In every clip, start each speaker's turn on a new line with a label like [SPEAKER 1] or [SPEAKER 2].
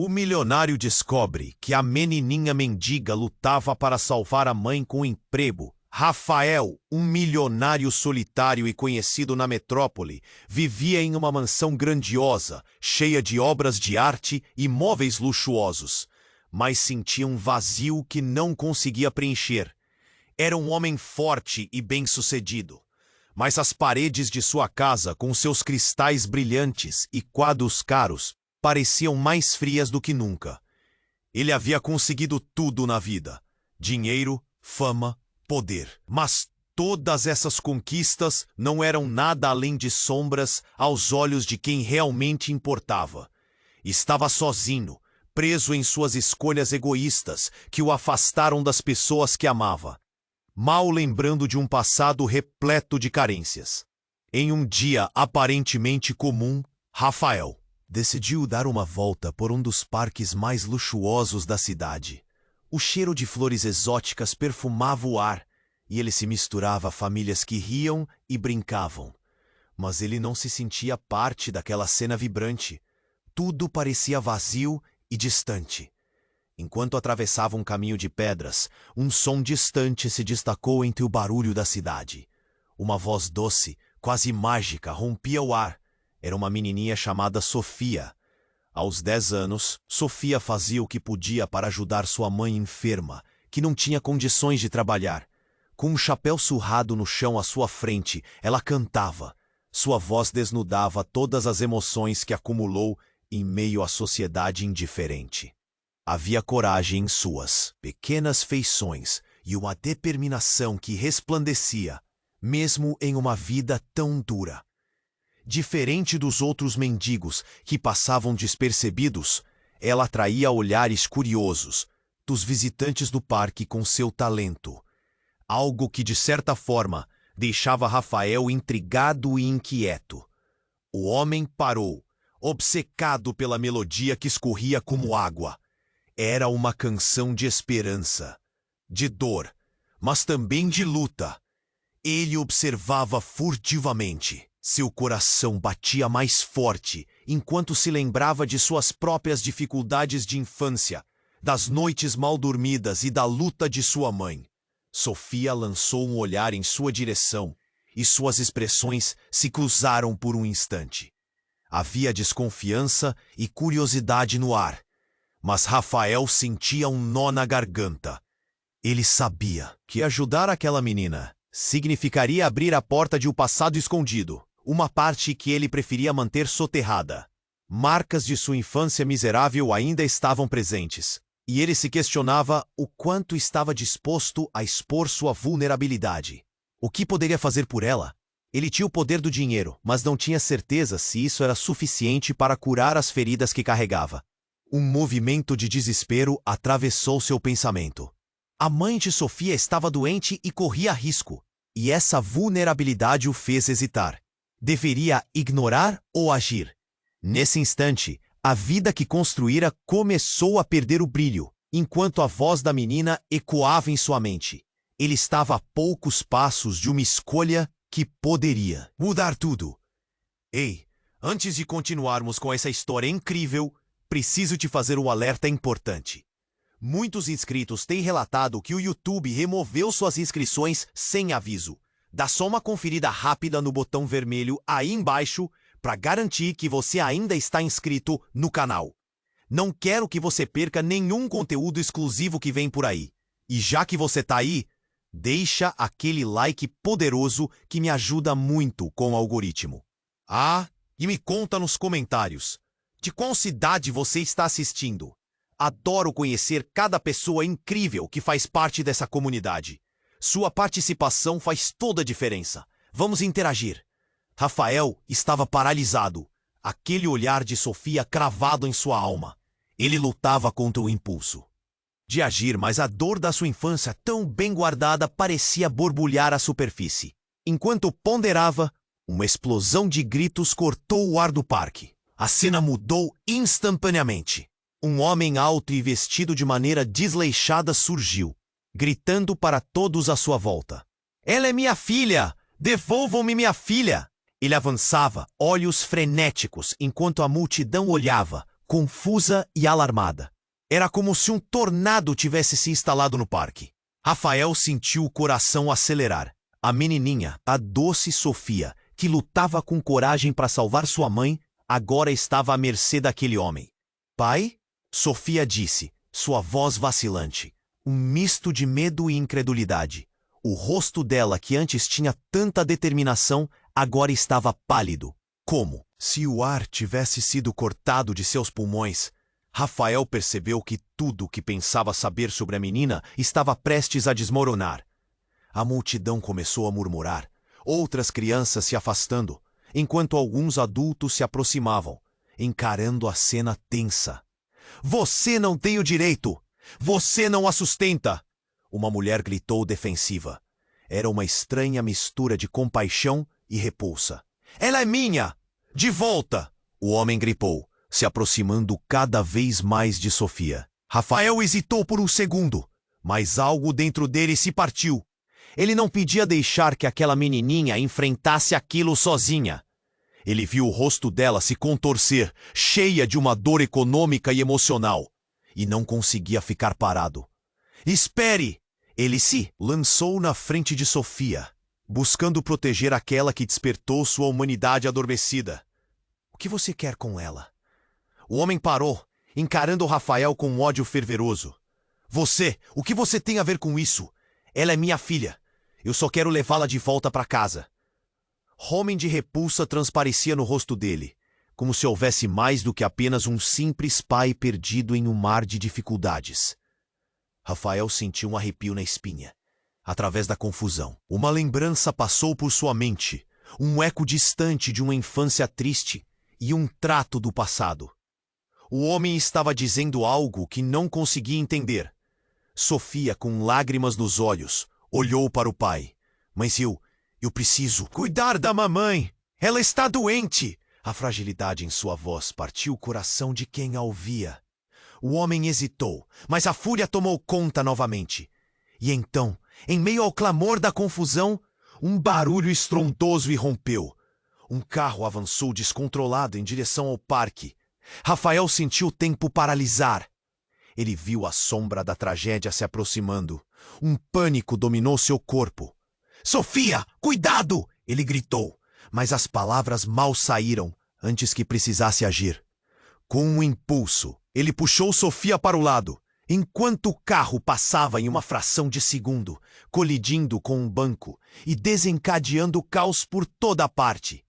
[SPEAKER 1] O milionário descobre que a menininha mendiga lutava para salvar a mãe com emprego. Rafael, um milionário solitário e conhecido na metrópole, vivia em uma mansão grandiosa, cheia de obras de arte e móveis luxuosos, mas sentia um vazio que não conseguia preencher. Era um homem forte e bem-sucedido, mas as paredes de sua casa, com seus cristais brilhantes e quadros caros, pareciam mais frias do que nunca. Ele havia conseguido tudo na vida: dinheiro, fama, poder. Mas todas essas conquistas não eram nada além de sombras aos olhos de quem realmente importava. Estava sozinho, preso em suas escolhas egoístas que o afastaram das pessoas que amava, mal lembrando de um passado repleto de carências. Em um dia aparentemente comum, Rafael decidiu dar uma volta por um dos parques mais luxuosos da cidade. O cheiro de flores exóticas perfumava o ar, e ele se misturava a famílias que riam e brincavam. Mas ele não se sentia parte daquela cena vibrante. Tudo parecia vazio e distante. Enquanto atravessava um caminho de pedras, um som distante se destacou entre o barulho da cidade. Uma voz doce, quase mágica, rompia o ar. Era uma menininha chamada Sofia. Aos 10 anos, Sofia fazia o que podia para ajudar sua mãe enferma, que não tinha condições de trabalhar. Com um chapéu surrado no chão à sua frente, ela cantava. Sua voz desnudava todas as emoções que acumulou em meio à sociedade indiferente. Havia coragem em suas pequenas feições e uma determinação que resplandecia, mesmo em uma vida tão dura. Diferente dos outros mendigos que passavam despercebidos, ela atraía olhares curiosos dos visitantes do parque com seu talento. Algo que, de certa forma, deixava Rafael intrigado e inquieto. O homem parou, obcecado pela melodia que escorria como água. Era uma canção de esperança, de dor, mas também de luta. Ele observava furtivamente. Seu coração batia mais forte enquanto se lembrava de suas próprias dificuldades de infância, das noites mal dormidas e da luta de sua mãe. Sofia lançou um olhar em sua direção e suas expressões se cruzaram por um instante. Havia desconfiança e curiosidade no ar, mas Rafael sentia um nó na garganta. Ele sabia que ajudar aquela menina significaria abrir a porta de um passado escondido, uma parte que ele preferia manter soterrada. Marcas de sua infância miserável ainda estavam presentes, e ele se questionava o quanto estava disposto a expor sua vulnerabilidade. O que poderia fazer por ela? Ele tinha o poder do dinheiro, mas não tinha certeza se isso era suficiente para curar as feridas que carregava. Um movimento de desespero atravessou seu pensamento. A mãe de Sofia estava doente e corria risco, e essa vulnerabilidade o fez hesitar. Deveria ignorar ou agir? Nesse instante, a vida que construíra começou a perder o brilho, enquanto a voz da menina ecoava em sua mente. Ele estava a poucos passos de uma escolha que poderia mudar tudo. Ei, antes de continuarmos com essa história incrível, preciso te fazer um alerta importante. Muitos inscritos têm relatado que o YouTube removeu suas inscrições sem aviso. Dá só uma conferida rápida no botão vermelho aí embaixo para garantir que você ainda está inscrito no canal. Não quero que você perca nenhum conteúdo exclusivo que vem por aí. E já que você tá aí, deixa aquele like poderoso que me ajuda muito com o algoritmo. Ah, e me conta nos comentários, de qual cidade você está assistindo? Adoro conhecer cada pessoa incrível que faz parte dessa comunidade. Sua participação faz toda a diferença. Vamos interagir. Rafael estava paralisado, aquele olhar de Sofia cravado em sua alma. Ele lutava contra o impulso de agir, mas a dor da sua infância tão bem guardada parecia borbulhar à superfície. Enquanto ponderava, uma explosão de gritos cortou o ar do parque. A cena mudou instantaneamente. Um homem alto e vestido de maneira desleixada surgiu, gritando para todos à sua volta. Ela é minha filha! Devolvam-me minha filha! Ele avançava, olhos frenéticos, enquanto a multidão olhava, confusa e alarmada. Era como se um tornado tivesse se instalado no parque. Rafael sentiu o coração acelerar. A menininha, a doce Sofia, que lutava com coragem para salvar sua mãe, agora estava à mercê daquele homem. Pai? Sofia disse, sua voz vacilante. Um misto de medo e incredulidade. O rosto dela, que antes tinha tanta determinação, agora estava pálido. Como se o ar tivesse sido cortado de seus pulmões. Rafael percebeu que tudo o que pensava saber sobre a menina estava prestes a desmoronar. A multidão começou a murmurar, outras crianças se afastando, enquanto alguns adultos se aproximavam, encarando a cena tensa. Você não tem o direito! Você não a sustenta! Uma mulher gritou defensiva. Era uma estranha mistura de compaixão e repulsa. Ela é minha! De volta! O homem gripou, se aproximando cada vez mais de Sofia. Rafael hesitou por um segundo, mas algo dentro dele se partiu. Ele não podia deixar que aquela menininha enfrentasse aquilo sozinha. Ele viu o rosto dela se contorcer, cheia de uma dor econômica e emocional, e não conseguia ficar parado. Espere! Ele se lançou na frente de Sofia, buscando proteger aquela que despertou sua humanidade adormecida. O que você quer com ela? O homem parou, encarando Rafael com um ódio fervoroso. O que você tem a ver com isso? Ela é minha filha. Eu só quero levá-la de volta para casa. Homem de repulsa transparecia no rosto dele, como se houvesse mais do que apenas um simples pai perdido em um mar de dificuldades. Rafael sentiu um arrepio na espinha. Através da confusão, uma lembrança passou por sua mente, um eco distante de uma infância triste e um trato do passado. O homem estava dizendo algo que não conseguia entender. Sofia, com lágrimas nos olhos, olhou para o pai. Mas eu preciso cuidar da mamãe. Ela está doente. A fragilidade em sua voz partiu o coração de quem a ouvia. O homem hesitou, mas a fúria tomou conta novamente. E então, em meio ao clamor da confusão, um barulho estrondoso irrompeu. Um carro avançou descontrolado em direção ao parque. Rafael sentiu o tempo paralisar. Ele viu a sombra da tragédia se aproximando. Um pânico dominou seu corpo. Sofia, cuidado! Ele gritou, mas as palavras mal saíram antes que precisasse agir. Com um impulso, ele puxou Sofia para o lado, enquanto o carro passava em uma fração de segundo, colidindo com um banco e desencadeando caos por toda parte.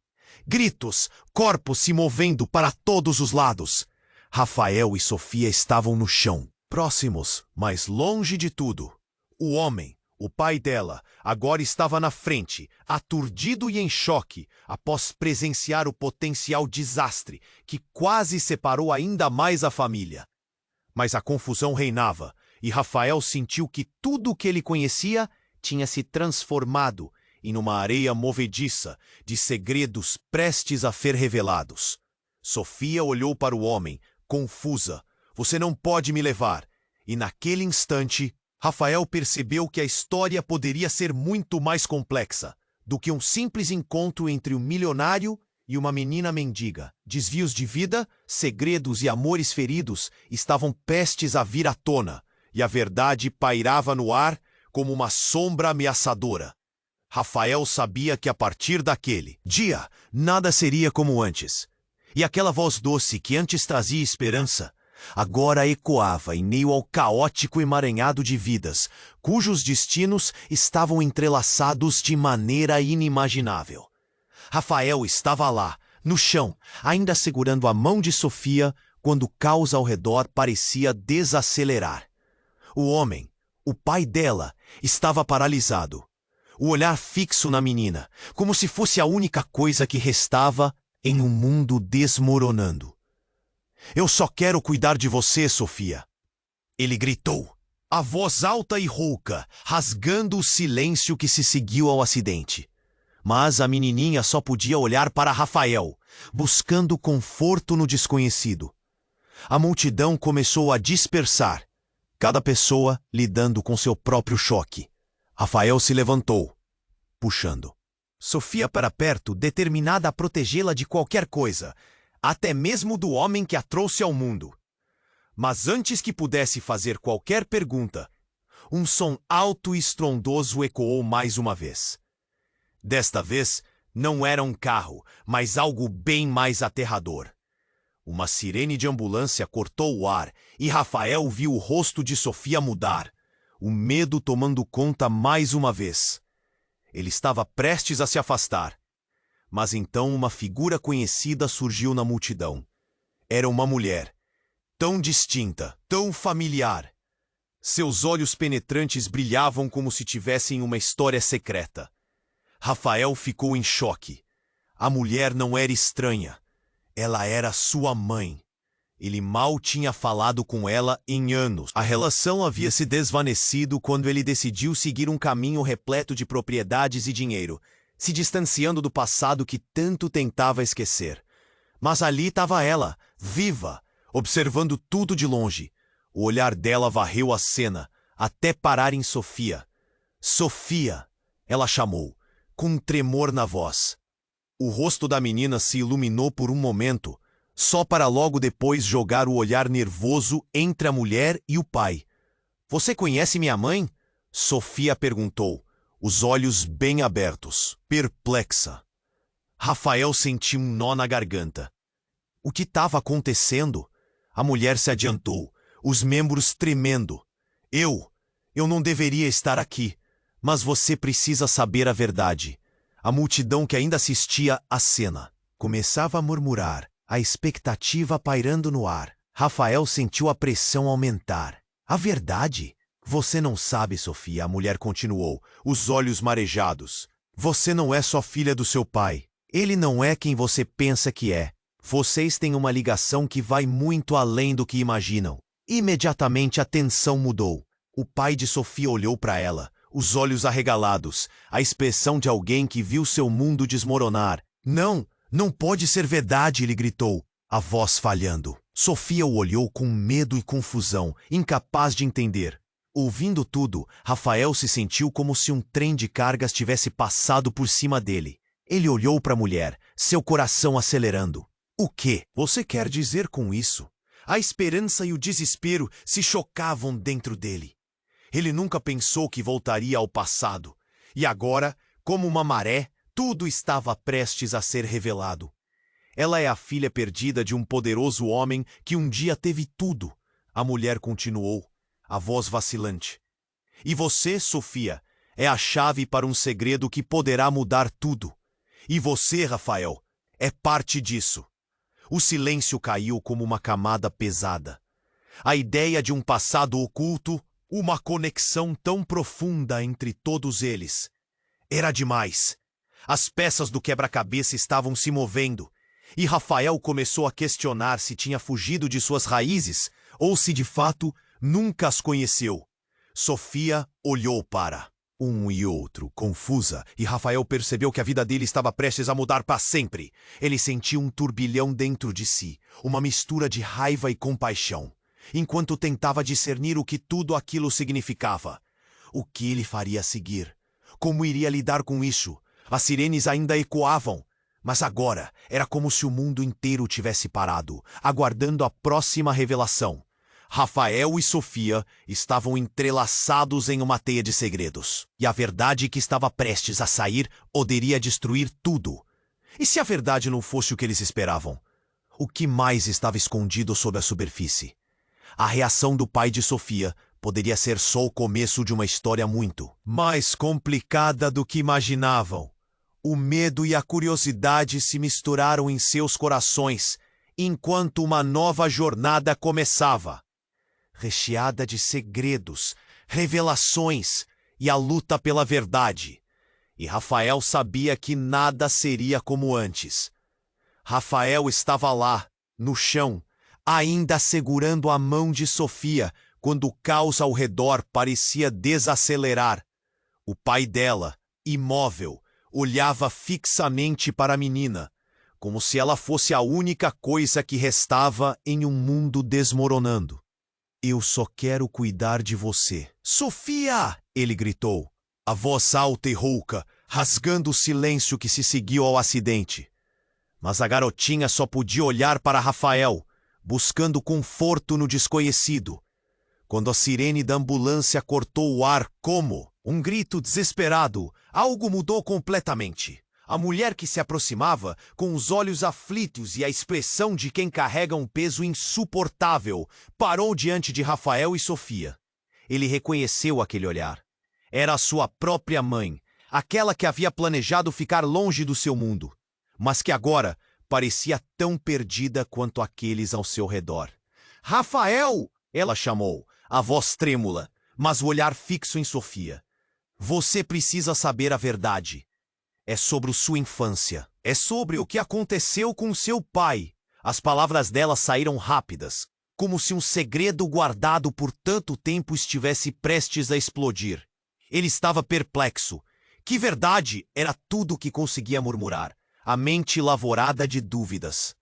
[SPEAKER 1] Gritos, corpos se movendo para todos os lados. Rafael e Sofia estavam no chão, próximos, mas longe de tudo. O homem, o pai dela, agora estava na frente, aturdido e em choque, após presenciar o potencial desastre que quase separou ainda mais a família. Mas a confusão reinava, e Rafael sentiu que tudo o que ele conhecia tinha se transformado em uma areia movediça de segredos prestes a ser revelados. Sofia olhou para o homem, confusa. Você não pode me levar. E naquele instante, Rafael percebeu que a história poderia ser muito mais complexa do que um simples encontro entre um milionário e uma menina mendiga. Desvios de vida, segredos e amores feridos estavam prestes a vir à tona, e a verdade pairava no ar como uma sombra ameaçadora. Rafael sabia que a partir daquele dia, nada seria como antes. E aquela voz doce que antes trazia esperança, agora ecoava em meio ao caótico emaranhado de vidas, cujos destinos estavam entrelaçados de maneira inimaginável. Rafael estava lá, no chão, ainda segurando a mão de Sofia, quando o caos ao redor parecia desacelerar. O homem, o pai dela, estava paralisado. O olhar fixo na menina, como se fosse a única coisa que restava em um mundo desmoronando. Eu só quero cuidar de você, Sofia. Ele gritou, a voz alta e rouca, rasgando o silêncio que se seguiu ao acidente. Mas a menininha só podia olhar para Rafael, buscando conforto no desconhecido. A multidão começou a dispersar, cada pessoa lidando com seu próprio choque. Rafael se levantou, puxando Sofia para perto, determinada a protegê-la de qualquer coisa. até mesmo do homem que a trouxe ao mundo. Mas antes que pudesse fazer qualquer pergunta, um som alto e estrondoso ecoou mais uma vez. Desta vez, não era um carro, mas algo bem mais aterrador. Uma sirene de ambulância cortou o ar e Rafael viu o rosto de Sofia mudar, o medo tomando conta mais uma vez. Ele estava prestes a se afastar. Mas então uma figura conhecida surgiu na multidão. Era uma mulher, tão distinta, tão familiar. Seus olhos penetrantes brilhavam como se tivessem uma história secreta. Rafael ficou em choque. A mulher não era estranha. Ela era sua mãe. Ele mal tinha falado com ela em anos. A relação havia se desvanecido quando ele decidiu seguir um caminho repleto de propriedades e dinheiro, se distanciando do passado que tanto tentava esquecer. Mas ali estava ela, viva, observando tudo de longe. O olhar dela varreu a cena, até parar em Sofia. Sofia, ela chamou, com um tremor na voz. O rosto da menina se iluminou por um momento, só para logo depois jogar o olhar nervoso entre a mulher e o pai. Você conhece minha mãe? Sofia perguntou, os olhos bem abertos, perplexa. Rafael sentiu um nó na garganta. O que estava acontecendo? A mulher se adiantou, os membros tremendo. Eu não deveria estar aqui, mas você precisa saber a verdade. A multidão que ainda assistia à cena começava a murmurar, a expectativa pairando no ar. Rafael sentiu a pressão aumentar. A verdade? Você não sabe, Sofia, a mulher continuou, os olhos marejados. Você não é só filha do seu pai. Ele não é quem você pensa que é. Vocês têm uma ligação que vai muito além do que imaginam. Imediatamente a tensão mudou. O pai de Sofia olhou para ela, os olhos arregalados, a expressão de alguém que viu seu mundo desmoronar. Não pode ser verdade, ele gritou, a voz falhando. Sofia o olhou com medo e confusão, incapaz de entender. Ouvindo tudo, Rafael se sentiu como se um trem de cargas tivesse passado por cima dele. Ele olhou para a mulher, seu coração acelerando. O que você quer dizer com isso? A esperança e o desespero se chocavam dentro dele. Ele nunca pensou que voltaria ao passado. E agora, como uma maré, tudo estava prestes a ser revelado. Ela é a filha perdida de um poderoso homem que um dia teve tudo. A mulher continuou, a voz vacilante. E você, Sofia, é a chave para um segredo que poderá mudar tudo. E você, Rafael, é parte disso. O silêncio caiu como uma camada pesada. A ideia de um passado oculto, uma conexão tão profunda entre todos eles. Era demais. As peças do quebra-cabeça estavam se movendo, e Rafael começou a questionar se tinha fugido de suas raízes ou se, de fato, nunca as conheceu. Sofia olhou para um e outro, confusa, e Rafael percebeu que a vida dele estava prestes a mudar para sempre. Ele sentiu um turbilhão dentro de si, uma mistura de raiva e compaixão, enquanto tentava discernir o que tudo aquilo significava. O que ele faria a seguir? Como iria lidar com isso? As sirenes ainda ecoavam, mas agora era como se o mundo inteiro tivesse parado, aguardando a próxima revelação. Rafael e Sofia estavam entrelaçados em uma teia de segredos, e a verdade que estava prestes a sair poderia destruir tudo. E se a verdade não fosse o que eles esperavam? O que mais estava escondido sob a superfície? A reação do pai de Sofia poderia ser só o começo de uma história muito mais complicada do que imaginavam. O medo e a curiosidade se misturaram em seus corações, enquanto uma nova jornada começava. Recheada de segredos, revelações e a luta pela verdade. E Rafael sabia que nada seria como antes. Rafael estava lá, no chão, ainda segurando a mão de Sofia, quando o caos ao redor parecia desacelerar. O pai dela, imóvel, olhava fixamente para a menina, como se ela fosse a única coisa que restava em um mundo desmoronando. Eu só quero cuidar de você. Sofia! Ele gritou, a voz alta e rouca, rasgando o silêncio que se seguiu ao acidente. Mas a garotinha só podia olhar para Rafael, buscando conforto no desconhecido. Quando a sirene da ambulância cortou o ar como um grito desesperado, algo mudou completamente. A mulher que se aproximava, com os olhos aflitos e a expressão de quem carrega um peso insuportável, parou diante de Rafael e Sofia. Ele reconheceu aquele olhar. Era a sua própria mãe, aquela que havia planejado ficar longe do seu mundo, mas que agora parecia tão perdida quanto aqueles ao seu redor. "Rafael!" ela chamou, a voz trêmula, mas o olhar fixo em Sofia. "Você precisa saber a verdade. É sobre sua infância. É sobre o que aconteceu com seu pai." As palavras dela saíram rápidas, como se um segredo guardado por tanto tempo estivesse prestes a explodir. Ele estava perplexo. Que verdade era tudo o que conseguia murmurar, a mente lavorada de dúvidas.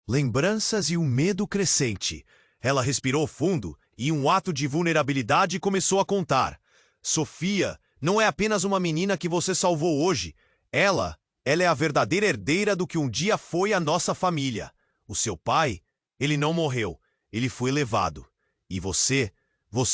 [SPEAKER 1] Lembranças e um medo crescente. Ela respirou fundo e, em um ato de vulnerabilidade, começou a contar. "Sofia não é apenas uma menina que você salvou hoje. Ela é a verdadeira herdeira do que um dia foi a nossa família. O seu pai, ele não morreu, ele foi levado. E você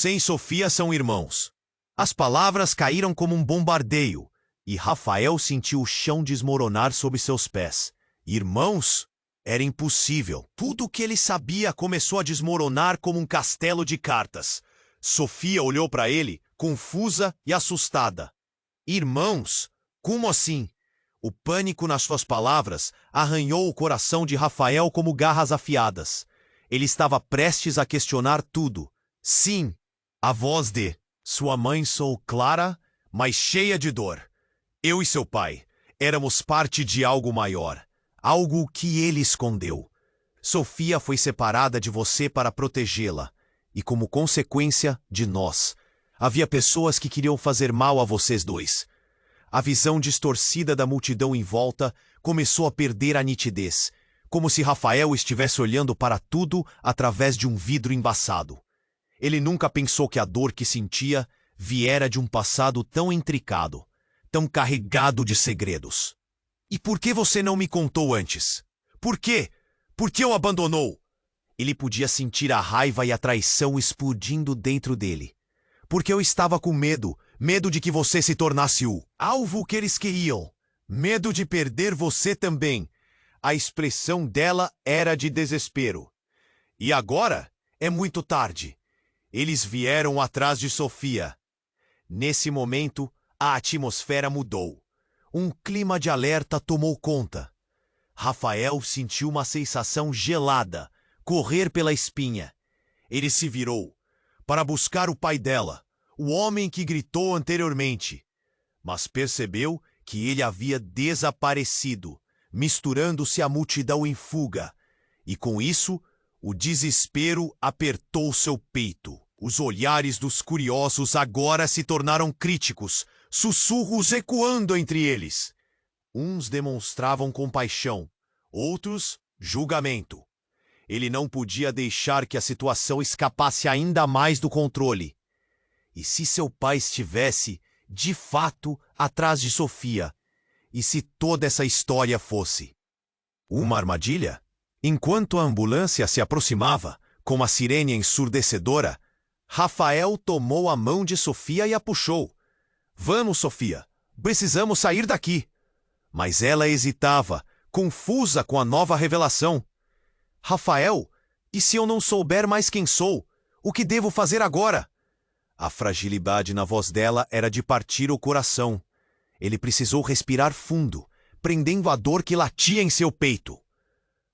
[SPEAKER 1] e Sofia são irmãos." As palavras caíram como um bombardeio, e Rafael sentiu o chão desmoronar sob seus pés. Irmãos? Era impossível. Tudo o que ele sabia começou a desmoronar como um castelo de cartas. Sofia olhou para ele, confusa e assustada. "Irmãos? Como assim?" O pânico nas suas palavras arranhou o coração de Rafael como garras afiadas. Ele estava prestes a questionar tudo. Sim, a voz de sua mãe soou clara, mas cheia de dor. "Eu e seu pai éramos parte de algo maior, algo que ele escondeu. Sofia foi separada de você para protegê-la, e como consequência de nós, havia pessoas que queriam fazer mal a vocês dois." A visão distorcida da multidão em volta começou a perder a nitidez, como se Rafael estivesse olhando para tudo através de um vidro embaçado. Ele nunca pensou que a dor que sentia viera de um passado tão intricado, tão carregado de segredos. "E por que você não me contou antes? Por quê? Por que o abandonou?" Ele podia sentir a raiva e a traição explodindo dentro dele. "Porque eu estava com medo de que você se tornasse o alvo que eles queriam. Medo de perder você também." A expressão dela era de desespero. "E agora é muito tarde. Eles vieram atrás de Sofia." Nesse momento, a atmosfera mudou. Um clima de alerta tomou conta. Rafael sentiu uma sensação gelada correr pela espinha. Ele se virou para buscar o pai dela, o homem que gritou anteriormente, mas percebeu que ele havia desaparecido, misturando-se à multidão em fuga, e com isso, o desespero apertou seu peito. Os olhares dos curiosos agora se tornaram críticos, sussurros ecoando entre eles. Uns demonstravam compaixão, outros julgamento. Ele não podia deixar que a situação escapasse ainda mais do controle. E se seu pai estivesse, de fato, atrás de Sofia? E se toda essa história fosse uma armadilha? Enquanto a ambulância se aproximava, com uma sirene ensurdecedora, Rafael tomou a mão de Sofia e a puxou. "Vamos, Sofia, precisamos sair daqui." Mas ela hesitava, confusa com a nova revelação. "Rafael, e se eu não souber mais quem sou? O que devo fazer agora?" A fragilidade na voz dela era de partir o coração. Ele precisou respirar fundo, prendendo a dor que latia em seu peito.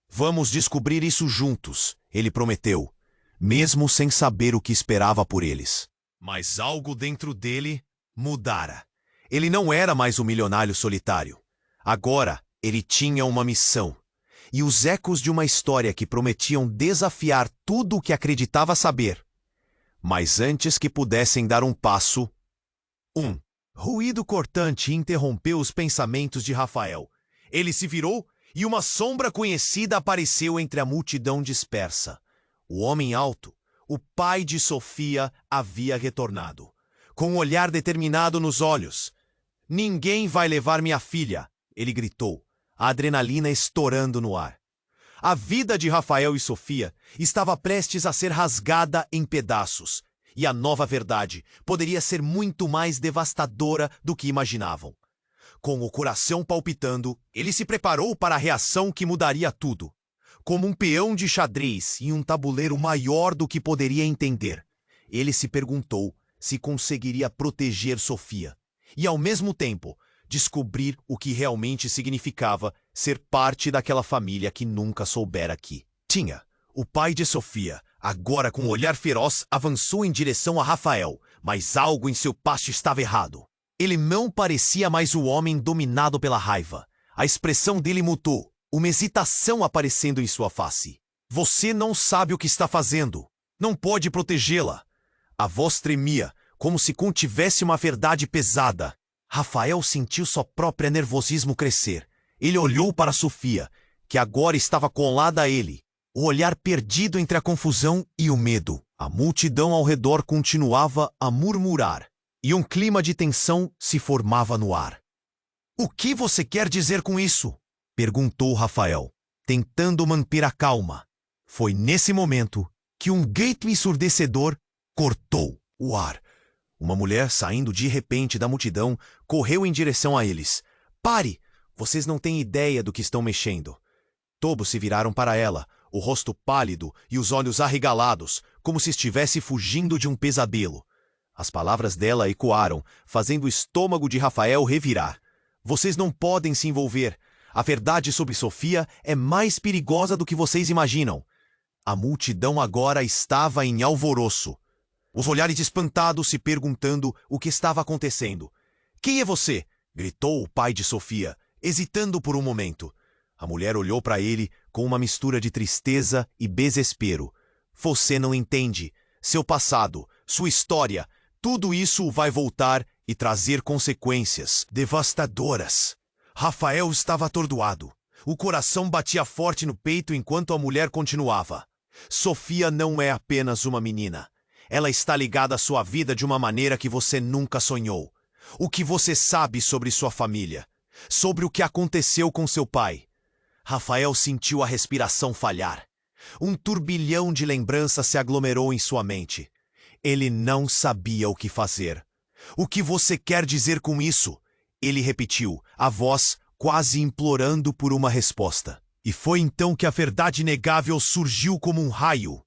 [SPEAKER 1] "Vamos descobrir isso juntos," ele prometeu, mesmo sem saber o que esperava por eles. Mas algo dentro dele mudara. Ele não era mais um milionário solitário. Agora, ele tinha uma missão. E os ecos de uma história que prometiam desafiar tudo o que acreditava saber. Mas antes que pudessem dar um passo, um ruído cortante interrompeu os pensamentos de Rafael. Ele se virou e uma sombra conhecida apareceu entre a multidão dispersa. O homem alto, o pai de Sofia, havia retornado, com um olhar determinado nos olhos. "Ninguém vai levar minha filha!" ele gritou, a adrenalina estourando no ar. A vida de Rafael e Sofia estava prestes a ser rasgada em pedaços, e a nova verdade poderia ser muito mais devastadora do que imaginavam. Com o coração palpitando, ele se preparou para a reação que mudaria tudo. Como um peão de xadrez em um tabuleiro maior do que poderia entender, ele se perguntou se conseguiria proteger Sofia e, ao mesmo tempo, descobrir o que realmente significava ser parte daquela família que nunca soubera que tinha. O pai de Sofia, agora com um olhar feroz, avançou em direção a Rafael, mas algo em seu passo estava errado. Ele não parecia mais o homem dominado pela raiva. A expressão dele mudou, uma hesitação aparecendo em sua face. Você não sabe o que está fazendo. Não pode protegê-la. A voz tremia, como se contivesse uma verdade pesada. Rafael sentiu seu próprio nervosismo crescer. Ele olhou para Sofia, que agora estava colada a ele, o olhar perdido entre a confusão e o medo. A multidão ao redor continuava a murmurar, e um clima de tensão se formava no ar. "O que você quer dizer com isso?" perguntou Rafael, tentando manter a calma. Foi nesse momento que um grito ensurdecedor cortou o ar. Uma mulher, saindo de repente da multidão, correu em direção a eles. "Pare! Vocês não têm ideia do que estão mexendo." Todos se viraram para ela, o rosto pálido e os olhos arregalados, como se estivesse fugindo de um pesadelo. As palavras dela ecoaram, fazendo o estômago de Rafael revirar. "Vocês não podem se envolver. A verdade sobre Sofia é mais perigosa do que vocês imaginam." A multidão agora estava em alvoroço. Os olhares espantados se perguntando o que estava acontecendo. "Quem é você?" gritou o pai de Sofia, hesitando por um momento. A mulher olhou para ele com uma mistura de tristeza e desespero. "Você não entende. Seu passado, sua história, tudo isso vai voltar e trazer consequências devastadoras." Rafael estava atordoado. O coração batia forte no peito enquanto a mulher continuava. "Sofia não é apenas uma menina. Ela está ligada à sua vida de uma maneira que você nunca sonhou. O que você sabe sobre sua família? Sobre o que aconteceu com seu pai?" Rafael sentiu a respiração falhar. Um turbilhão de lembranças se aglomerou em sua mente. Ele não sabia o que fazer. "O que você quer dizer com isso?" ele repetiu, a voz quase implorando por uma resposta. E foi então que a verdade inegável surgiu como um raio.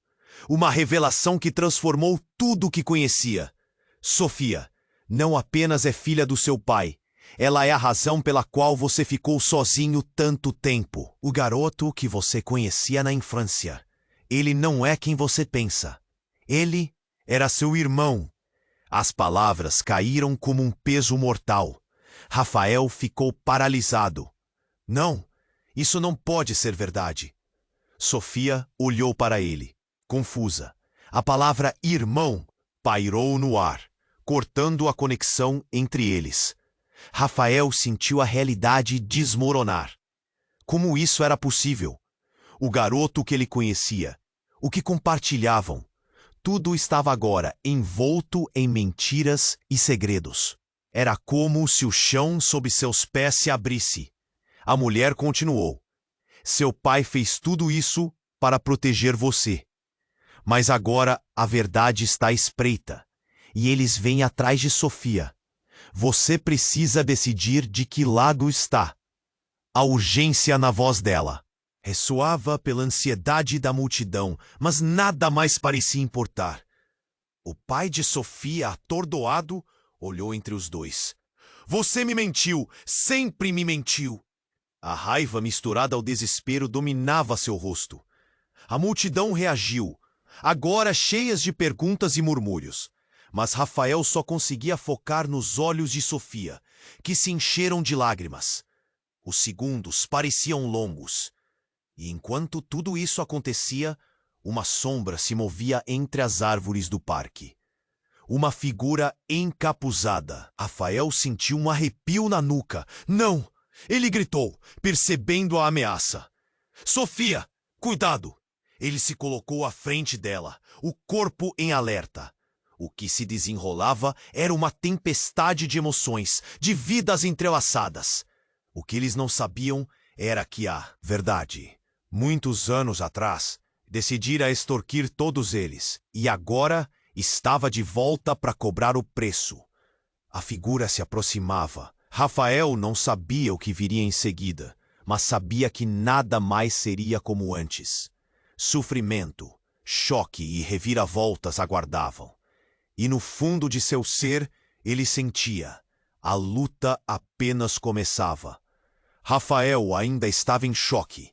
[SPEAKER 1] Uma revelação que transformou tudo o que conhecia. Sofia não apenas é filha do seu pai, ela é a razão pela qual você ficou sozinho tanto tempo. O garoto que você conhecia na infância, ele não é quem você pensa. Ele era seu irmão. As palavras caíram como um peso mortal. Rafael ficou paralisado. "Não, isso não pode ser verdade." Sofia olhou para ele, confusa. A palavra irmão pairou no ar, cortando a conexão entre eles. Rafael sentiu a realidade desmoronar. Como isso era possível? O garoto que ele conhecia, o que compartilhavam, tudo estava agora envolto em mentiras e segredos. Era como se o chão sob seus pés se abrisse. A mulher continuou. "Seu pai fez tudo isso para proteger você. Mas agora a verdade está à espreita, e eles vêm atrás de Sofia. Você precisa decidir de que lado está." A urgência na voz dela ressoava pela ansiedade da multidão, mas nada mais parecia importar. O pai de Sofia, atordoado, olhou entre os dois. "Você me mentiu! Sempre me mentiu!" A raiva misturada ao desespero dominava seu rosto. A multidão reagiu, agora cheias de perguntas e murmúrios. Mas Rafael só conseguia focar nos olhos de Sofia, que se encheram de lágrimas. Os segundos pareciam longos. E enquanto tudo isso acontecia, uma sombra se movia entre as árvores do parque. Uma figura encapuzada. Rafael sentiu um arrepio na nuca. "Não!" ele gritou, percebendo a ameaça. "Sofia, cuidado!" Ele se colocou à frente dela, o corpo em alerta. O que se desenrolava era uma tempestade de emoções, de vidas entrelaçadas. O que eles não sabiam era que a verdade, muitos anos atrás, decidira extorquir todos eles e agora estava de volta para cobrar o preço. A figura se aproximava. Rafael não sabia o que viria em seguida, mas sabia que nada mais seria como antes. Sofrimento, choque e reviravoltas aguardavam. E no fundo de seu ser, ele sentia: a luta apenas começava. Rafael ainda estava em choque.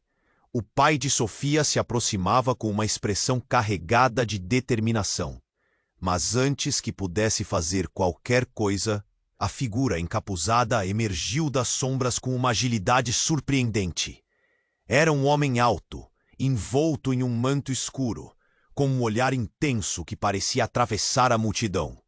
[SPEAKER 1] O pai de Sofia se aproximava com uma expressão carregada de determinação. Mas antes que pudesse fazer qualquer coisa, a figura encapuzada emergiu das sombras com uma agilidade surpreendente. Era um homem alto, envolto em um manto escuro, com um olhar intenso que parecia atravessar a multidão.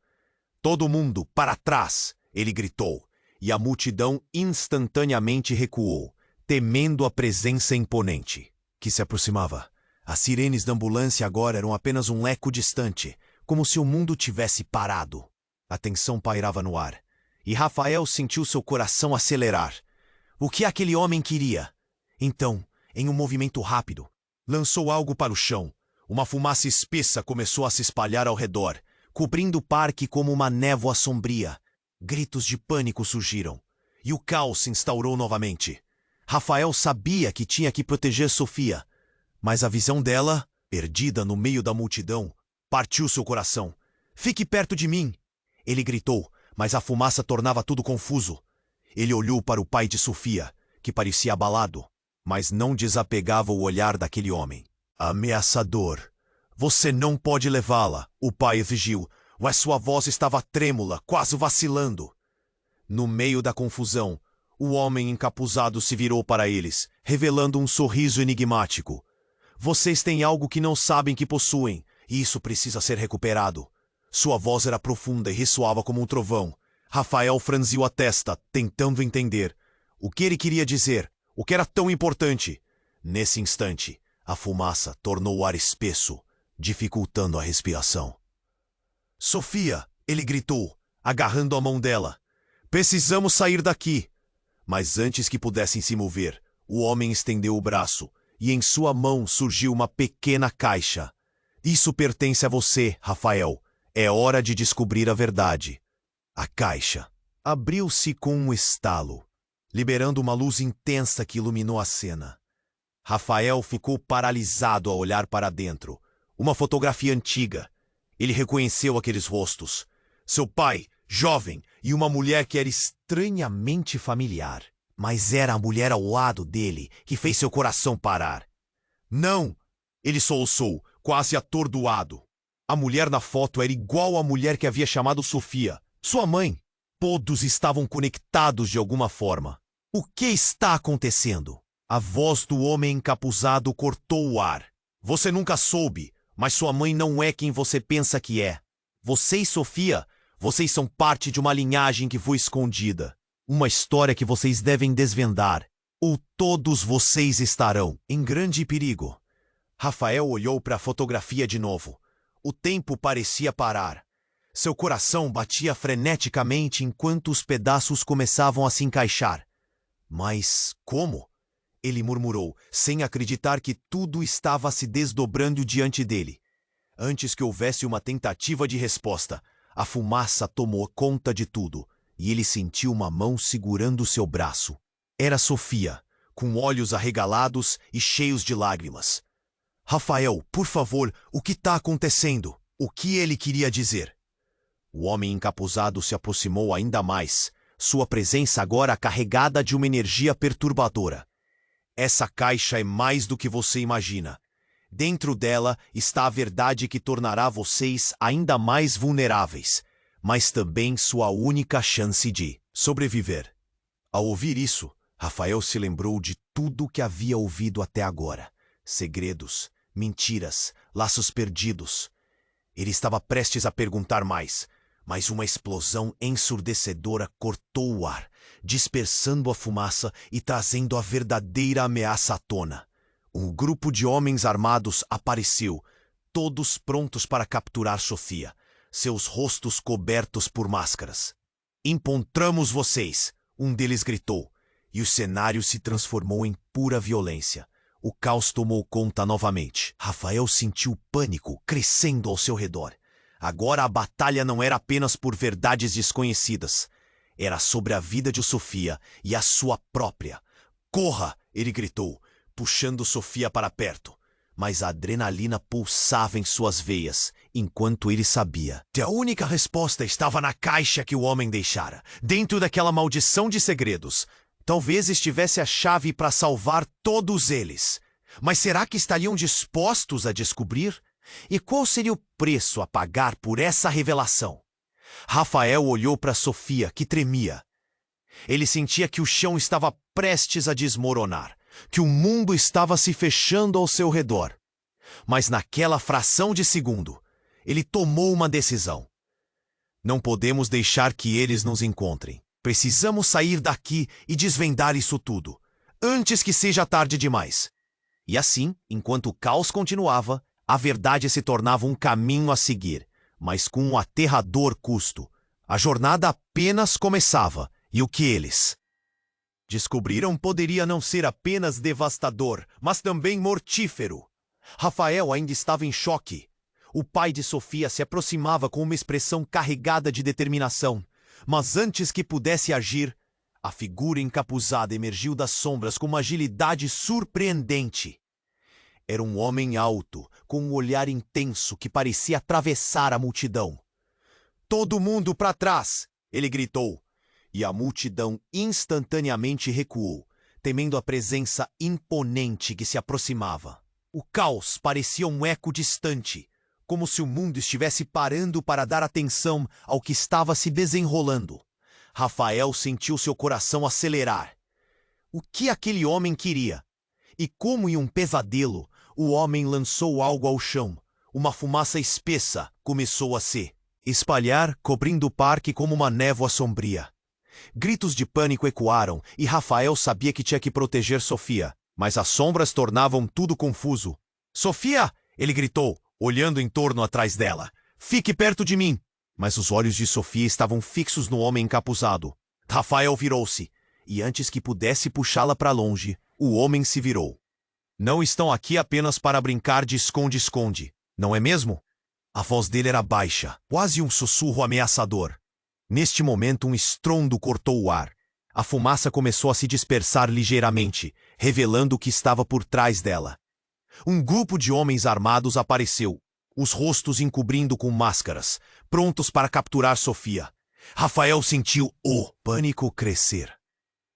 [SPEAKER 1] "Todo mundo, para trás!" ele gritou, e a multidão instantaneamente recuou, temendo a presença imponente que se aproximava. As sirenes da ambulância agora eram apenas um eco distante, como se o mundo tivesse parado. A tensão pairava no ar, e Rafael sentiu seu coração acelerar. O que aquele homem queria? Então, em um movimento rápido, lançou algo para o chão. Uma fumaça espessa começou a se espalhar ao redor, cobrindo o parque como uma névoa sombria. Gritos de pânico surgiram, e o caos se instaurou novamente. Rafael sabia que tinha que proteger Sofia, mas a visão dela, perdida no meio da multidão, partiu seu coração. "Fique perto de mim!" ele gritou, mas a fumaça tornava tudo confuso. Ele olhou para o pai de Sofia, que parecia abalado, mas não desapegava o olhar daquele homem. Ameaçador. "Você não pode levá-la", o pai exigiu, mas sua voz estava trêmula, quase vacilando. No meio da confusão, o homem encapuzado se virou para eles, revelando um sorriso enigmático. "Vocês têm algo que não sabem que possuem, e isso precisa ser recuperado." Sua voz era profunda e ressoava como um trovão. Rafael franziu a testa, tentando entender. O que ele queria dizer? O que era tão importante? Nesse instante, a fumaça tornou o ar espesso, dificultando a respiração. "Sofia!" ele gritou, agarrando a mão dela. "Precisamos sair daqui!" Mas antes que pudessem se mover, o homem estendeu o braço, e em sua mão surgiu uma pequena caixa. "Isso pertence a você, Rafael. É hora de descobrir a verdade." A caixa abriu-se com um estalo, liberando uma luz intensa que iluminou a cena. Rafael ficou paralisado ao olhar para dentro. Uma fotografia antiga. Ele reconheceu aqueles rostos. Seu pai, jovem, e uma mulher que era estranhamente familiar. Mas era a mulher ao lado dele que fez seu coração parar. "Não!" ele soluçou, quase atordoado. A mulher na foto era igual à mulher que havia chamado Sofia, sua mãe. Todos estavam conectados de alguma forma. "O que está acontecendo?" A voz do homem encapuzado cortou o ar. "Você nunca soube, mas sua mãe não é quem você pensa que é. Você e Sofia, vocês são parte de uma linhagem que foi escondida. Uma história que vocês devem desvendar, ou todos vocês estarão em grande perigo." Rafael olhou para a fotografia de novo. O tempo parecia parar. Seu coração batia freneticamente enquanto os pedaços começavam a se encaixar. "Mas como?" ele murmurou, sem acreditar que tudo estava se desdobrando diante dele. Antes que houvesse uma tentativa de resposta, a fumaça tomou conta de tudo, e ele sentiu uma mão segurando seu braço. Era Sofia, com olhos arregalados e cheios de lágrimas. "Rafael, por favor, o que está acontecendo?" O que ele queria dizer? O homem encapuzado se aproximou ainda mais, sua presença agora carregada de uma energia perturbadora. "Essa caixa é mais do que você imagina. Dentro dela está a verdade que tornará vocês ainda mais vulneráveis, mas também sua única chance de sobreviver." Ao ouvir isso, Rafael se lembrou de tudo que havia ouvido até agora. Segredos, mentiras, laços perdidos. Ele estava prestes a perguntar mais, mas uma explosão ensurdecedora cortou o ar, dispersando a fumaça e trazendo a verdadeira ameaça à tona. Um grupo de homens armados apareceu, todos prontos para capturar Sofia, seus rostos cobertos por máscaras. "Encontramos vocês!" um deles gritou, e o cenário se transformou em pura violência. O caos tomou conta novamente. Rafael sentiu pânico crescendo ao seu redor. Agora a batalha não era apenas por verdades desconhecidas. Era sobre a vida de Sofia e a sua própria. "Corra!" ele gritou, puxando Sofia para perto. Mas a adrenalina pulsava em suas veias, enquanto ele sabia que a única resposta estava na caixa que o homem deixara, dentro daquela maldição de segredos. Talvez estivesse a chave para salvar todos eles. Mas será que estariam dispostos a descobrir? E qual seria o preço a pagar por essa revelação? Rafael olhou para Sofia, que tremia. Ele sentia que o chão estava prestes a desmoronar, que o mundo estava se fechando ao seu redor. Mas naquela fração de segundo, ele tomou uma decisão. Não podemos deixar que eles nos encontrem. Precisamos sair daqui e desvendar isso tudo, antes que seja tarde demais. E assim, enquanto o caos continuava, a verdade se tornava um caminho a seguir, mas com um aterrador custo. A jornada apenas começava, e o que eles descobriram poderia não ser apenas devastador, mas também mortífero. Rafael ainda estava em choque. O pai de Sofia se aproximava com uma expressão carregada de determinação. Mas antes que pudesse agir, a figura encapuzada emergiu das sombras com uma agilidade surpreendente. Era um homem alto, com um olhar intenso que parecia atravessar a multidão. "Todo mundo para trás!" ele gritou. E a multidão instantaneamente recuou, temendo a presença imponente que se aproximava. O caos parecia um eco distante, como se o mundo estivesse parando para dar atenção ao que estava se desenrolando. Rafael sentiu seu coração acelerar. O que aquele homem queria? E como em um pesadelo, o homem lançou algo ao chão. Uma fumaça espessa começou a se espalhar, cobrindo o parque como uma névoa sombria. Gritos de pânico ecoaram e Rafael sabia que tinha que proteger Sofia, mas as sombras tornavam tudo confuso. "Sofia!" ele gritou, olhando em torno atrás dela. "Fique perto de mim!" Mas os olhos de Sofia estavam fixos no homem encapuzado. Rafael virou-se, e antes que pudesse puxá-la para longe, o homem se virou. "Não estão aqui apenas para brincar de esconde-esconde, não é mesmo?" A voz dele era baixa, quase um sussurro ameaçador. Neste momento, um estrondo cortou o ar. A fumaça começou a se dispersar ligeiramente, revelando o que estava por trás dela. Um grupo de homens armados apareceu, os rostos encobrindo com máscaras, prontos para capturar Sofia. Rafael sentiu o pânico crescer.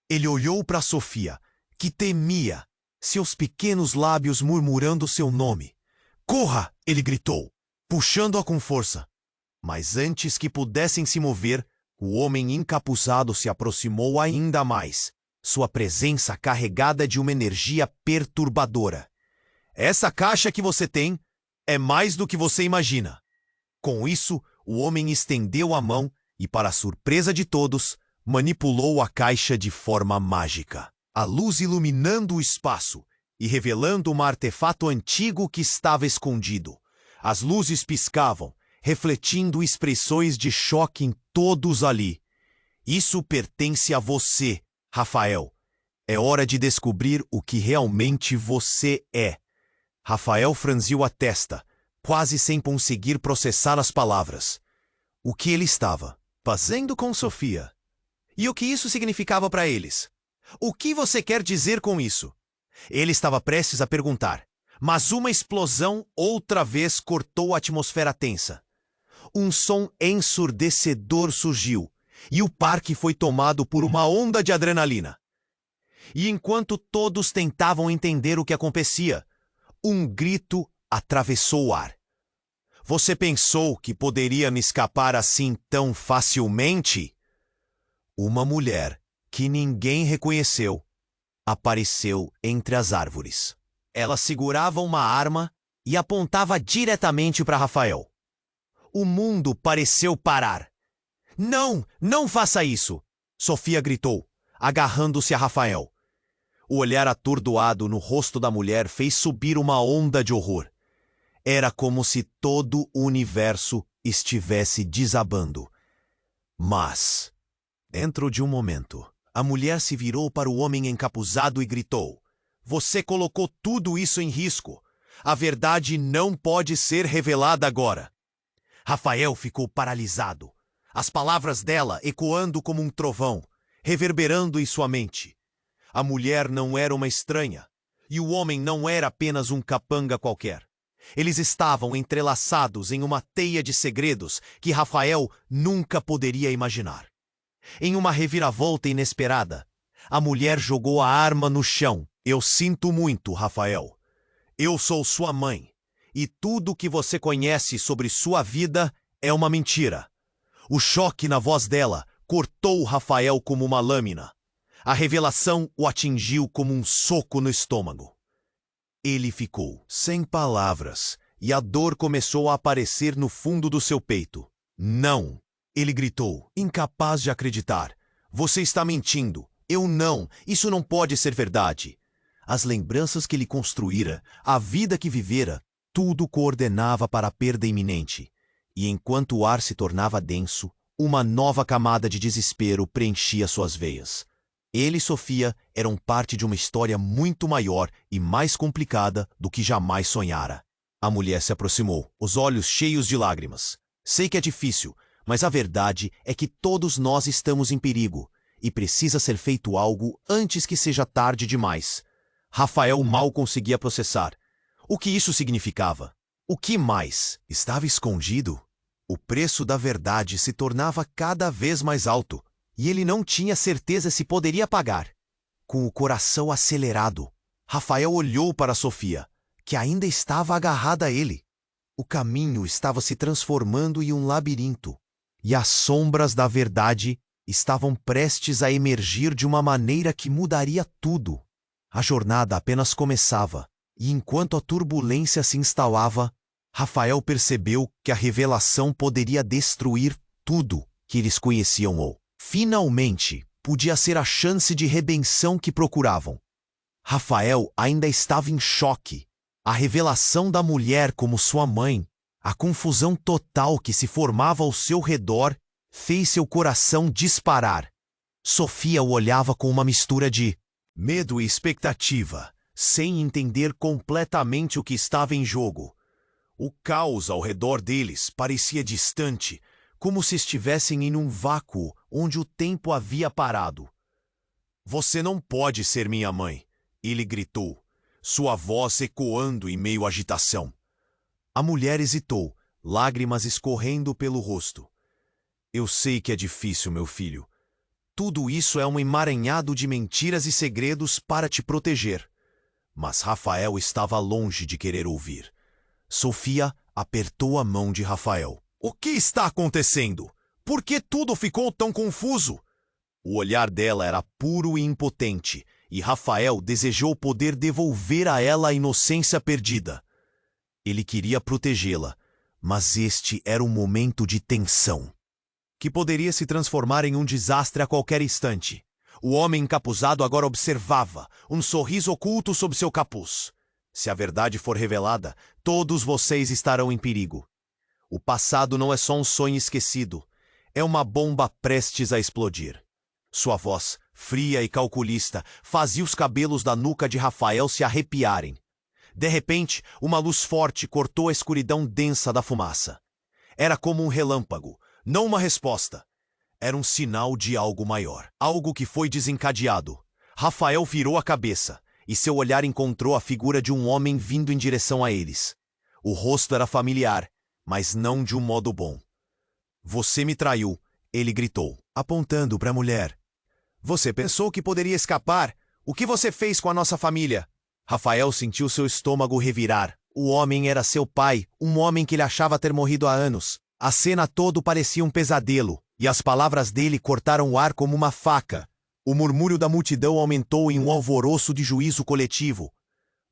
[SPEAKER 1] Ele olhou para Sofia, que temia, seus pequenos lábios murmurando seu nome. "Corra!" ele gritou, puxando-a com força. Mas antes que pudessem se mover, o homem encapuzado se aproximou ainda mais, sua presença carregada de uma energia perturbadora. "Essa caixa que você tem é mais do que você imagina." Com isso, o homem estendeu a mão e, para a surpresa de todos, manipulou a caixa de forma mágica. A luz iluminando o espaço e revelando um artefato antigo que estava escondido. As luzes piscavam, refletindo expressões de choque em todos ali. "Isso pertence a você, Rafael. É hora de descobrir o que realmente você é." Rafael franziu a testa, quase sem conseguir processar as palavras. O que ele estava fazendo com Sofia? E o que isso significava para eles? "O que você quer dizer com isso?" Ele estava prestes a perguntar, mas uma explosão outra vez cortou a atmosfera tensa. Um som ensurdecedor surgiu, e o parque foi tomado por uma onda de adrenalina. E enquanto todos tentavam entender o que acontecia, um grito atravessou o ar. "Você pensou que poderia me escapar assim tão facilmente?" Uma mulher, que ninguém reconheceu, apareceu entre as árvores. Ela segurava uma arma e apontava diretamente para Rafael. O mundo pareceu parar. "Não, não faça isso!" Sofia gritou, agarrando-se a Rafael. O olhar atordoado no rosto da mulher fez subir uma onda de horror. Era como se todo o universo estivesse desabando. Mas, dentro de um momento, A mulher se virou para o homem encapuzado e gritou: "Você colocou tudo isso em risco. A verdade não pode ser revelada agora." Rafael ficou paralisado, as palavras dela ecoando como um trovão, reverberando em sua mente. A mulher não era uma estranha, e o homem não era apenas um capanga qualquer. Eles estavam entrelaçados em uma teia de segredos que Rafael nunca poderia imaginar. Em uma reviravolta inesperada, a mulher jogou a arma no chão. "Eu sinto muito, Rafael. Eu sou sua mãe, e tudo que você conhece sobre sua vida é uma mentira." O choque na voz dela cortou Rafael como uma lâmina. A revelação o atingiu como um soco no estômago. Ele ficou sem palavras e a dor começou a aparecer no fundo do seu peito. "Não!" ele gritou, incapaz de acreditar. "Você está mentindo. Eu não. Isso não pode ser verdade." As lembranças que ele construíra, a vida que vivera, tudo coordenava para a perda iminente. E enquanto o ar se tornava denso, uma nova camada de desespero preenchia suas veias. Ele e Sofia eram parte de uma história muito maior e mais complicada do que jamais sonhara. A mulher se aproximou, os olhos cheios de lágrimas. "Sei que é difícil, mas a verdade é que todos nós estamos em perigo, e precisa ser feito algo antes que seja tarde demais." Rafael mal conseguia processar. O que isso significava? O que mais estava escondido? O preço da verdade se tornava cada vez mais alto, e ele não tinha certeza se poderia pagar. Com o coração acelerado, Rafael olhou para Sofia, que ainda estava agarrada a ele. O caminho estava se transformando em um labirinto, e as sombras da verdade estavam prestes a emergir de uma maneira que mudaria tudo. A jornada apenas começava, e enquanto a turbulência se instalava, Rafael percebeu que a revelação poderia destruir tudo que eles conheciam ou, finalmente, podia ser a chance de redenção que procuravam. Rafael ainda estava em choque. A revelação da mulher como sua mãe, a confusão total que se formava ao seu redor, fez seu coração disparar. Sofia o olhava com uma mistura de medo e expectativa, sem entender completamente o que estava em jogo. O caos ao redor deles parecia distante, como se estivessem em um vácuo onde o tempo havia parado. "Você não pode ser minha mãe", ele gritou, sua voz ecoando em meio à agitação. A mulher hesitou, lágrimas escorrendo pelo rosto. "Eu sei que é difícil, meu filho. Tudo isso é um emaranhado de mentiras e segredos para te proteger." Mas Rafael estava longe de querer ouvir. Sofia apertou a mão de Rafael. "O que está acontecendo? Por que tudo ficou tão confuso?" O olhar dela era puro e impotente, e Rafael desejou poder devolver a ela a inocência perdida. Ele queria protegê-la, mas este era um momento de tensão, que poderia se transformar em um desastre a qualquer instante. O homem encapuzado agora observava, um sorriso oculto sob seu capuz. "Se a verdade for revelada, todos vocês estarão em perigo. O passado não é só um sonho esquecido, é uma bomba prestes a explodir." Sua voz, fria e calculista, fazia os cabelos da nuca de Rafael se arrepiarem. De repente, uma luz forte cortou a escuridão densa da fumaça. Era como um relâmpago, não uma resposta. Era um sinal de algo maior, algo que foi desencadeado. Rafael virou a cabeça, e seu olhar encontrou a figura de um homem vindo em direção a eles. O rosto era familiar, mas não de um modo bom. "Você me traiu", ele gritou, apontando para a mulher. "Você pensou que poderia escapar? O que você fez com a nossa família?" Rafael sentiu seu estômago revirar. O homem era seu pai, um homem que ele achava ter morrido há anos. A cena toda parecia um pesadelo, e as palavras dele cortaram o ar como uma faca. O murmúrio da multidão aumentou em um alvoroço de juízo coletivo.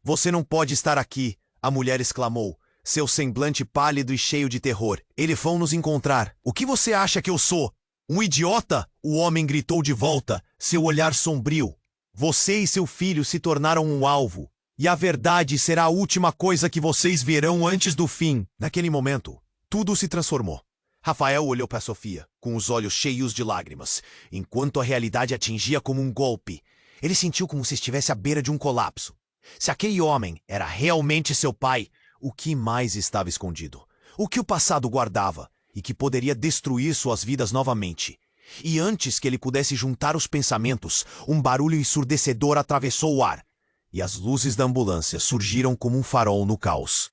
[SPEAKER 1] "Você não pode estar aqui", a mulher exclamou, seu semblante pálido e cheio de terror. "Eles vão nos encontrar. O que você acha que eu sou? Um idiota?" O homem gritou de volta, seu olhar sombrio. "Você e seu filho se tornaram um alvo, e a verdade será a última coisa que vocês verão antes do fim." Naquele momento, tudo se transformou. Rafael olhou para Sofia, com os olhos cheios de lágrimas, enquanto a realidade atingia como um golpe. Ele sentiu como se estivesse à beira de um colapso. Se aquele homem era realmente seu pai, o que mais estava escondido? O que o passado guardava e que poderia destruir suas vidas novamente? E antes que ele pudesse juntar os pensamentos, um barulho ensurdecedor atravessou o ar, e as luzes da ambulância surgiram como um farol no caos.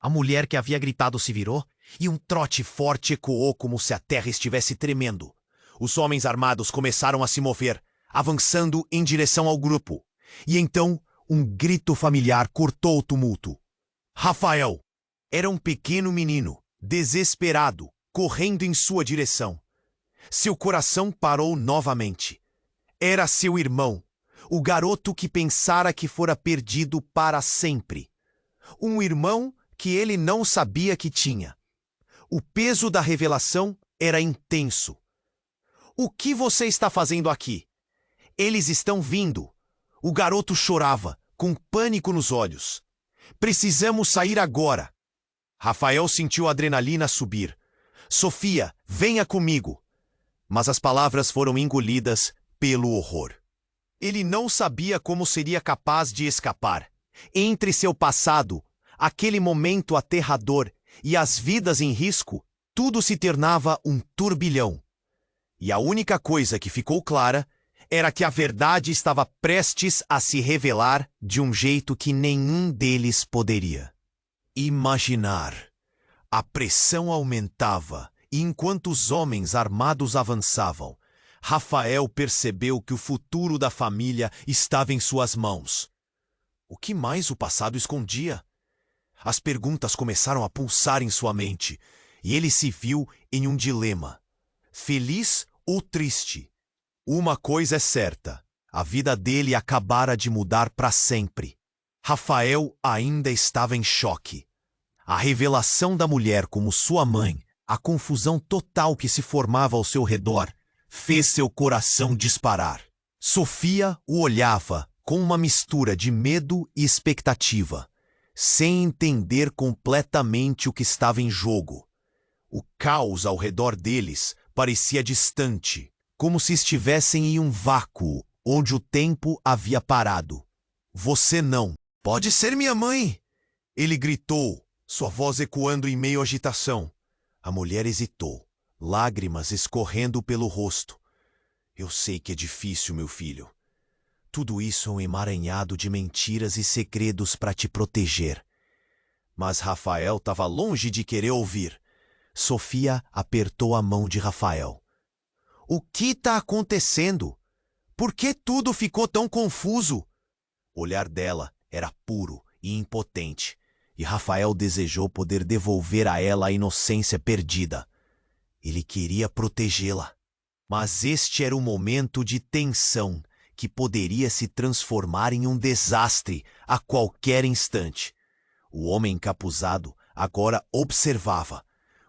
[SPEAKER 1] A mulher que havia gritado se virou, e um trote forte ecoou como se a terra estivesse tremendo. Os homens armados começaram a se mover, avançando em direção ao grupo. E então, um grito familiar cortou o tumulto. Rafael! Era um pequeno menino, desesperado, correndo em sua direção. Seu coração parou novamente. Era seu irmão, o garoto que pensara que fora perdido para sempre. Um irmão que ele não sabia que tinha. O peso da revelação era intenso. O que você está fazendo aqui? Eles estão vindo. O garoto chorava, com pânico nos olhos. Precisamos sair agora. Rafael sentiu a adrenalina subir. Sofia, venha comigo. Mas as palavras foram engolidas pelo horror. Ele não sabia como seria capaz de escapar. Entre seu passado, aquele momento aterrador e as vidas em risco, tudo se tornava um turbilhão. E a única coisa que ficou clara era que a verdade estava prestes a se revelar de um jeito que nenhum deles poderia imaginar. A pressão aumentava, e enquanto os homens armados avançavam, Rafael percebeu que o futuro da família estava em suas mãos. O que mais o passado escondia? As perguntas começaram a pulsar em sua mente, e ele se viu em um dilema. Feliz ou triste? Uma coisa é certa, a vida dele acabara de mudar para sempre. Rafael ainda estava em choque. A revelação da mulher como sua mãe, a confusão total que se formava ao seu redor, fez seu coração disparar. Sofia o olhava com uma mistura de medo e expectativa, sem entender completamente o que estava em jogo. O caos ao redor deles parecia distante, como se estivessem em um vácuo onde o tempo havia parado. Você não pode ser minha mãe! Ele gritou, sua voz ecoando em meio à agitação. A mulher hesitou, lágrimas escorrendo pelo rosto. Eu sei que é difícil, meu filho. Tudo isso é um emaranhado de mentiras e segredos para te proteger. Mas Rafael estava longe de querer ouvir. Sofia apertou a mão de Rafael. O que está acontecendo? Por que tudo ficou tão confuso? O olhar dela era puro e impotente, e Rafael desejou poder devolver a ela a inocência perdida. Ele queria protegê-la. Mas este era um momento de tensão que poderia se transformar em um desastre a qualquer instante. O homem encapuzado agora observava,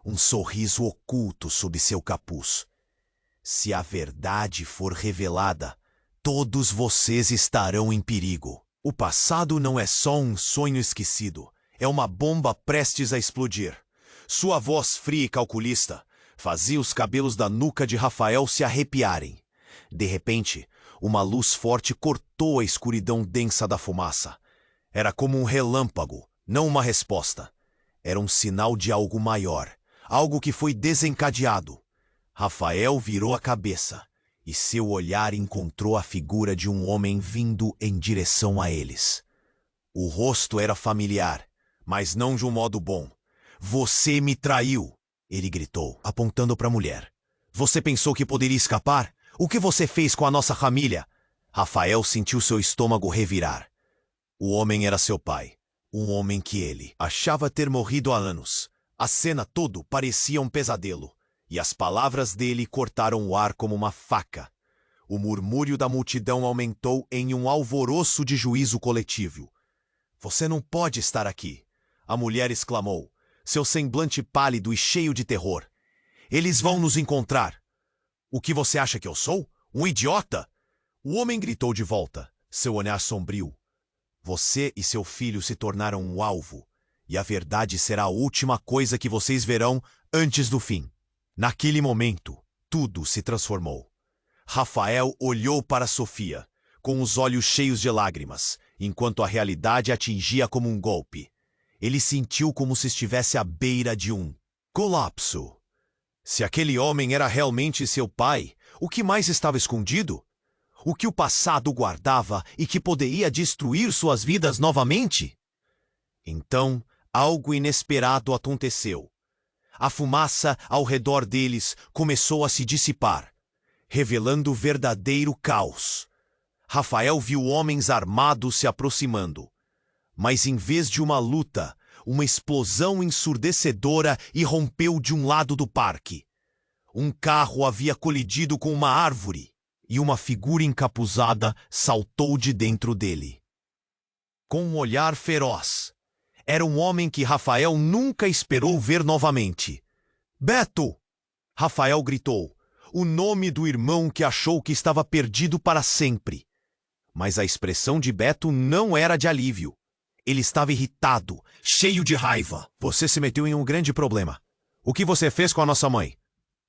[SPEAKER 1] um sorriso oculto sob seu capuz. Se a verdade for revelada, todos vocês estarão em perigo. O passado não é só um sonho esquecido, é uma bomba prestes a explodir. Sua voz fria e calculista fazia os cabelos da nuca de Rafael se arrepiarem. De repente, uma luz forte cortou a escuridão densa da fumaça. Era como um relâmpago, não uma resposta. Era um sinal de algo maior, algo que foi desencadeado. Rafael virou a cabeça e seu olhar encontrou a figura de um homem vindo em direção a eles. O rosto era familiar, mas não de um modo bom. Você me traiu! Ele gritou, apontando para a mulher. Você pensou que poderia escapar? O que você fez com a nossa família? Rafael sentiu seu estômago revirar. O homem era seu pai. Um homem que ele achava ter morrido há anos. A cena toda parecia um pesadelo, e as palavras dele cortaram o ar como uma faca. O murmúrio da multidão aumentou em um alvoroço de juízo coletivo. Você não pode estar aqui, a mulher exclamou, seu semblante pálido e cheio de terror. Eles vão nos encontrar. O que você acha que eu sou? Um idiota? O homem gritou de volta, seu olhar sombrio. Você e seu filho se tornaram um alvo, e a verdade será a última coisa que vocês verão antes do fim. Naquele momento, tudo se transformou. Rafael olhou para Sofia, com os olhos cheios de lágrimas, enquanto a realidade atingia como um golpe. Ele sentiu como se estivesse à beira de um colapso. Se aquele homem era realmente seu pai, o que mais estava escondido? O que o passado guardava e que poderia destruir suas vidas novamente? Então, algo inesperado aconteceu. A fumaça ao redor deles começou a se dissipar, revelando o verdadeiro caos. Rafael viu homens armados se aproximando. Mas em vez de uma luta, uma explosão ensurdecedora irrompeu de um lado do parque. Um carro havia colidido com uma árvore e uma figura encapuzada saltou de dentro dele. Com um olhar feroz, era um homem que Rafael nunca esperou ver novamente. Beto! Rafael gritou, o nome do irmão que achou que estava perdido para sempre. Mas a expressão de Beto não era de alívio. Ele estava irritado, cheio de raiva. Você se meteu em um grande problema. O que você fez com a nossa mãe?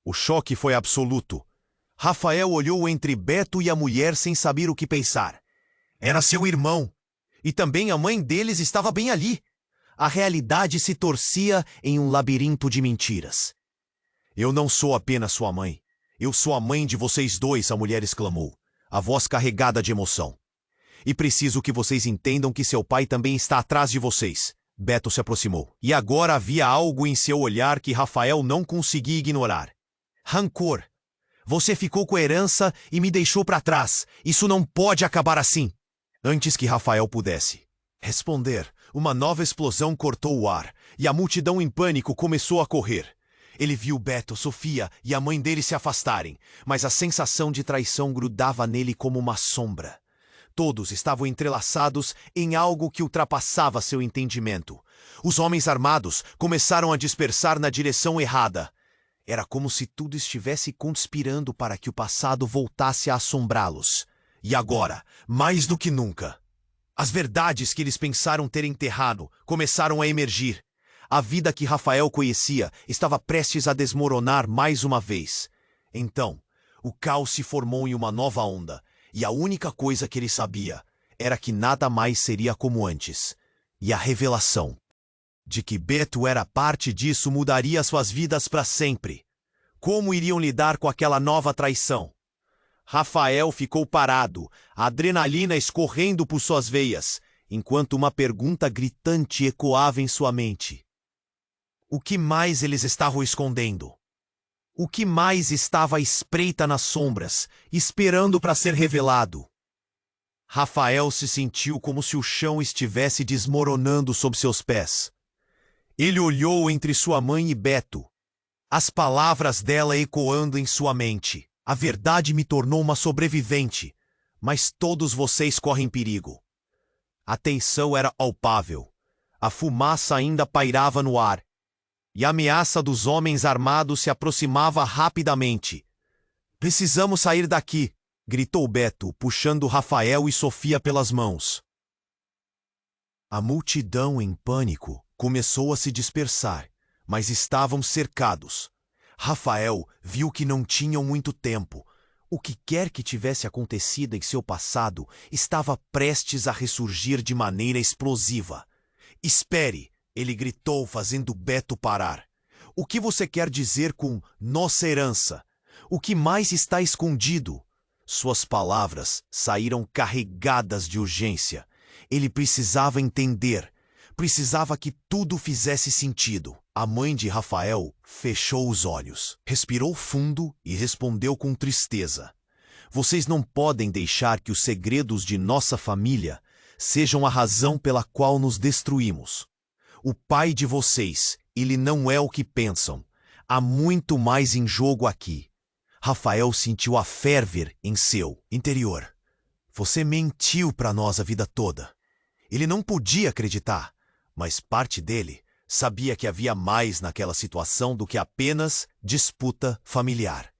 [SPEAKER 1] O choque foi absoluto. Rafael olhou entre Beto e a mulher sem saber o que pensar. Era seu irmão. E também a mãe deles estava bem ali. A realidade se torcia em um labirinto de mentiras. Eu não sou apenas sua mãe. Eu sou a mãe de vocês dois, a mulher exclamou, a voz carregada de emoção. E preciso que vocês entendam que seu pai também está atrás de vocês. Beto se aproximou. E agora havia algo em seu olhar que Rafael não conseguia ignorar. Rancor. Você ficou com a herança e me deixou para trás. Isso não pode acabar assim. Antes que Rafael pudesse responder, uma nova explosão cortou o ar e a multidão em pânico começou a correr. Ele viu Beto, Sofia e a mãe dele se afastarem, mas a sensação de traição grudava nele como uma sombra. Todos estavam entrelaçados em algo que ultrapassava seu entendimento. Os homens armados começaram a dispersar na direção errada. Era como se tudo estivesse conspirando para que o passado voltasse a assombrá-los. E agora, mais do que nunca, as verdades que eles pensaram ter enterrado começaram a emergir. A vida que Rafael conhecia estava prestes a desmoronar mais uma vez. Então, o caos se formou em uma nova onda. E a única coisa que ele sabia era que nada mais seria como antes. E a revelação de que Beto era parte disso mudaria suas vidas para sempre. Como iriam lidar com aquela nova traição? Rafael ficou parado, a adrenalina escorrendo por suas veias, enquanto uma pergunta gritante ecoava em sua mente. O que mais eles estavam escondendo? O que mais estava à espreita nas sombras, esperando para ser revelado? Rafael se sentiu como se o chão estivesse desmoronando sob seus pés. Ele olhou entre sua mãe e Beto, as palavras dela ecoando em sua mente. A verdade me tornou uma sobrevivente, mas todos vocês correm perigo. A tensão era palpável. A fumaça ainda pairava no ar. E a ameaça dos homens armados se aproximava rapidamente. Precisamos sair daqui, gritou Beto, puxando Rafael e Sofia pelas mãos. A multidão, em pânico, começou a se dispersar, mas estavam cercados. Rafael viu que não tinham muito tempo. O que quer que tivesse acontecido em seu passado estava prestes a ressurgir de maneira explosiva. Espere! Ele gritou, fazendo Beto parar. O que você quer dizer com nossa herança? O que mais está escondido? Suas palavras saíram carregadas de urgência. Ele precisava entender. Precisava que tudo fizesse sentido. A mãe de Rafael fechou os olhos, respirou fundo e respondeu com tristeza. Vocês não podem deixar que os segredos de nossa família sejam a razão pela qual nos destruímos. O pai de vocês, ele não é o que pensam. Há muito mais em jogo aqui. Rafael sentiu a ferver em seu interior. Você mentiu para nós a vida toda. Ele não podia acreditar, mas parte dele sabia que havia mais naquela situação do que apenas disputa familiar.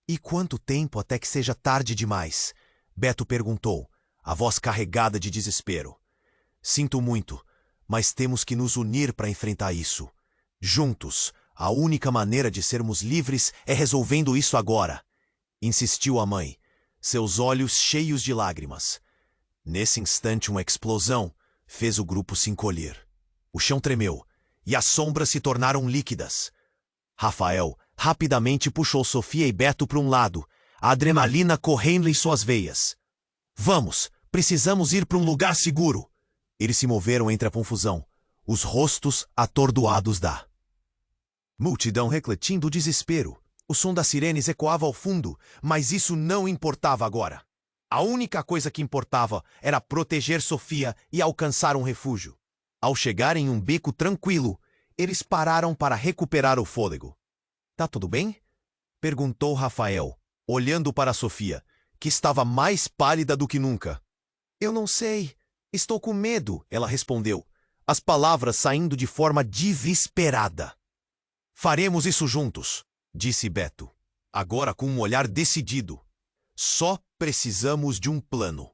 [SPEAKER 1] E quanto tempo até que seja tarde demais? Beto perguntou, a voz carregada de desespero. Sinto muito, mas temos que nos unir para enfrentar isso. Juntos, A única maneira de sermos livres é resolvendo isso agora, insistiu a mãe, seus olhos cheios de lágrimas. Nesse instante, uma explosão fez o grupo se encolher. O chão tremeu e as sombras se tornaram líquidas. Rafael rapidamente puxou Sofia e Beto para um lado, a adrenalina correndo em suas veias. Vamos, precisamos ir para um lugar seguro. Eles se moveram entre a confusão, os rostos atordoados da multidão refletindo o desespero. O som das sirenes ecoava ao fundo, mas isso não importava agora. A única coisa que importava era proteger Sofia e alcançar um refúgio. Ao chegar em um beco tranquilo, eles pararam para recuperar o fôlego. Tá tudo bem? Perguntou Rafael, olhando para Sofia, que estava mais pálida do que nunca. Eu não sei. Estou com medo, ela respondeu, as palavras saindo de forma desesperada. Faremos isso juntos, disse Beto, agora com um olhar decidido. Só precisamos de um plano.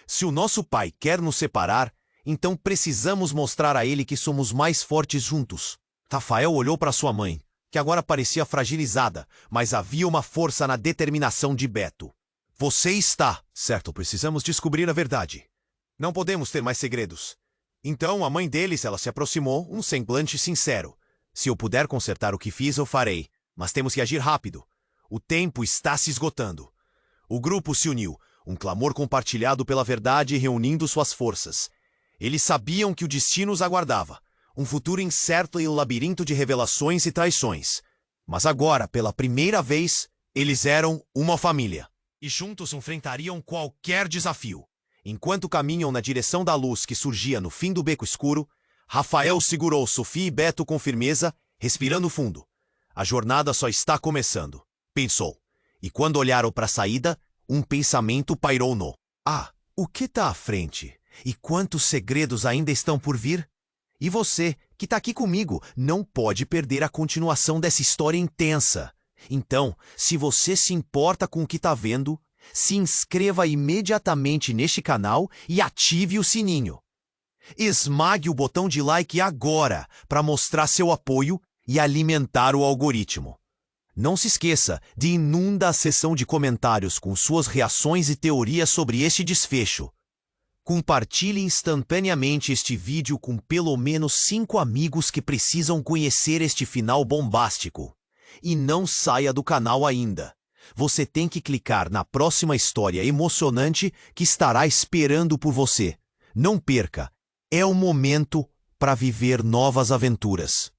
[SPEAKER 1] Se o nosso pai quer nos separar, então precisamos mostrar a ele que somos mais fortes juntos. Rafael olhou para sua mãe, que agora parecia fragilizada, mas havia uma força na determinação de Beto. Você está certo, precisamos descobrir a verdade. Não podemos ter mais segredos. Então a mãe deles, ela se aproximou, um semblante sincero. Se eu puder consertar o que fiz, eu farei, mas temos que agir rápido. O tempo está se esgotando. O grupo se uniu, um clamor compartilhado pela verdade reunindo suas forças. Eles sabiam que o destino os aguardava, um futuro incerto e um labirinto de revelações e traições. Mas agora, pela primeira vez, eles eram uma família. E juntos enfrentariam qualquer desafio. Enquanto caminham na direção da luz que surgia no fim do beco escuro, Rafael segurou Sofia e Beto com firmeza, respirando fundo. A jornada só está começando, pensou. E quando olharam para a saída, um pensamento pairou no. O que está à frente? E quantos segredos ainda estão por vir? E você, que está aqui comigo, não pode perder a continuação dessa história intensa. Então, se você se importa com o que está vendo, se inscreva imediatamente neste canal e ative o sininho. Esmague o botão de like agora para mostrar seu apoio e alimentar o algoritmo. Não se esqueça de inundar a seção de comentários com suas reações e teorias sobre este desfecho. Compartilhe instantaneamente este vídeo com pelo menos 5 amigos que precisam conhecer este final bombástico. E não saia do canal ainda. Você tem que clicar na próxima história emocionante que estará esperando por você. Não perca! É o momento para viver novas aventuras.